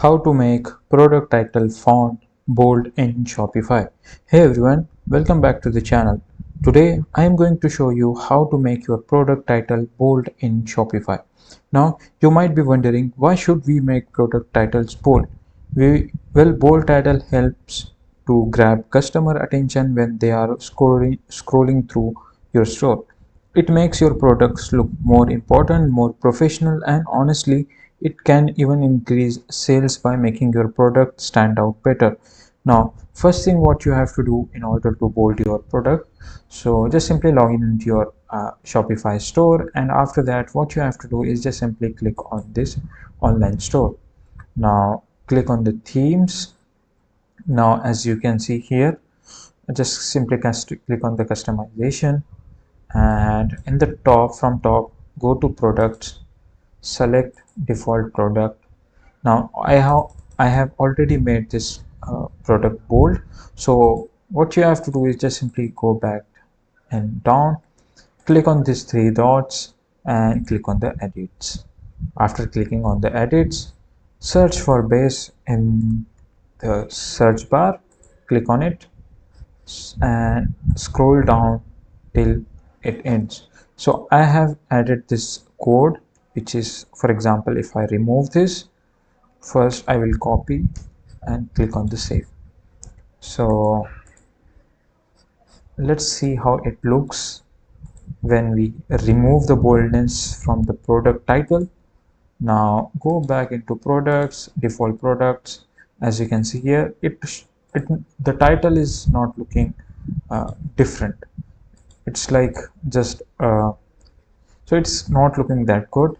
How to make product title font bold in Shopify. Hey everyone, welcome back to the channel. Today I am going to show you how to make your product title bold in Shopify. Now you might be wondering, why should we make product titles bold? Bold title helps to grab customer attention when they are scrolling through your store. It makes your products look more important, more professional, and honestly, it can even increase sales by making your product stand out better. Now, first thing what you have to do in order to bold your product, so just simply log in into your Shopify store, and after that, what you have to do is just simply click on this online store. Now, click on the themes. Now, as you can see here, just simply click on the customization, and in the top, from top, go to products, select default product. Now I have already made this product bold, so what you have to do is just simply go back and down, click on these three dots and click on the edits. After clicking on the edits, search for base in the search bar, click on it and scroll down till it ends. So I have added this code, which is, for example, if I remove this, first I will copy and click on the save. So let's see how it looks when we remove the boldness from the product title. Now go back into products, default products. As you can see here, it the title is not looking different. It's like just so it's not looking that good.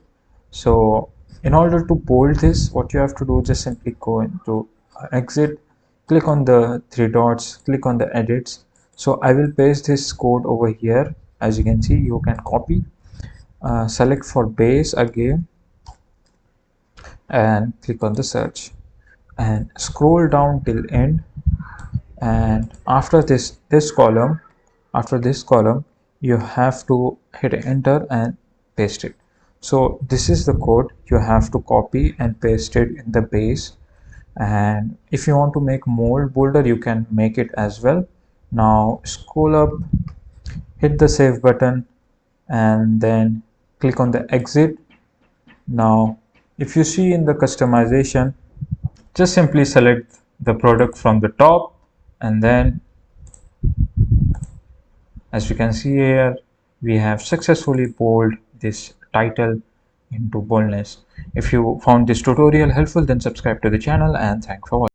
So in order to bold this, what you have to do, just simply go into exit, click on the three dots, click on the edits. So I will paste this code over here. As you can see, you can copy, select for base again and click on the search and scroll down till end, and after this column you have to hit enter and paste it. So this is the code you have to copy and paste it in the base, and if you want to make more bolder, you can make it as well. Now scroll up, hit the save button and then click on the exit. Now if you see in the customization, just simply select the product from the top, and then as you can see here, we have successfully bold this title into boldness. If you found this tutorial helpful, then subscribe to the channel, and thanks for watching.